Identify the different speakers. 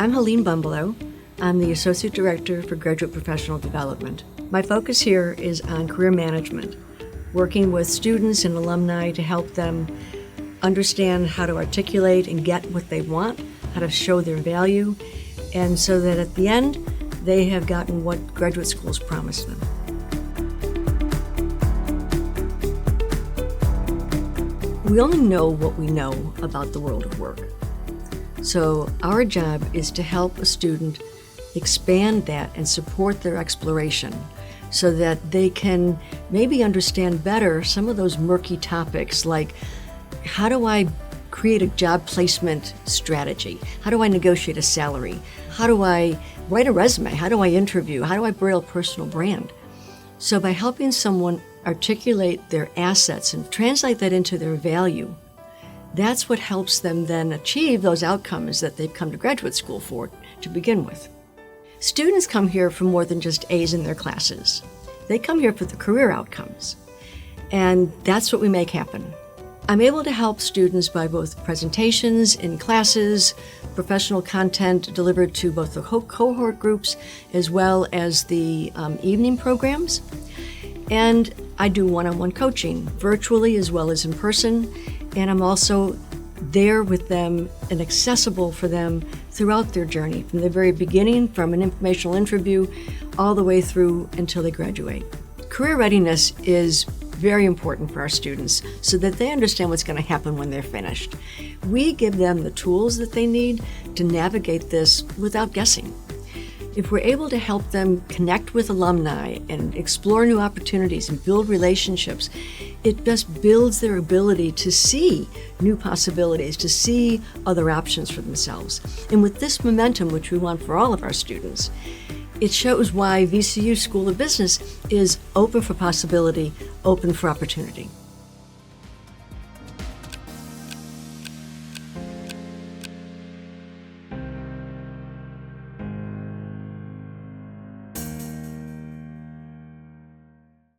Speaker 1: I'm Helene Bumbalo. I'm the Associate Director for Graduate Professional Development. My focus here is on career management, working with students and alumni to help them understand how to articulate and get what they want, how to show their value, and so that at the end, they have gotten what graduate schools promised them. We only know what we know about the world of work. So our job is to help a student expand that and support their exploration so that they can maybe understand better some of those murky topics like, how do I create a job placement strategy? How do I negotiate a salary? How do I write a resume? How do I interview? How do I build a personal brand? So by helping someone articulate their assets and translate that into their value, that's what helps them then achieve those outcomes that they've come to graduate school for to begin with. Students come here for more than just A's in their classes. They come here for the career outcomes, and that's what we make happen. I'm able to help students by both presentations in classes, professional content delivered to both the cohort groups as well as the evening programs. And I do one-on-one coaching, virtually as well as in person, and I'm also there with them and accessible for them throughout their journey, from the very beginning, from an informational interview, all the way through until they graduate. Career readiness is very important for our students so that they understand what's going to happen when they're finished. We give them the tools that they need to navigate this without guessing. If we're able to help them connect with alumni and explore new opportunities and build relationships, it just builds their ability to see new possibilities, to see other options for themselves. And with this momentum, which we want for all of our students, it shows why VCU School of Business is open for possibility, open for opportunity.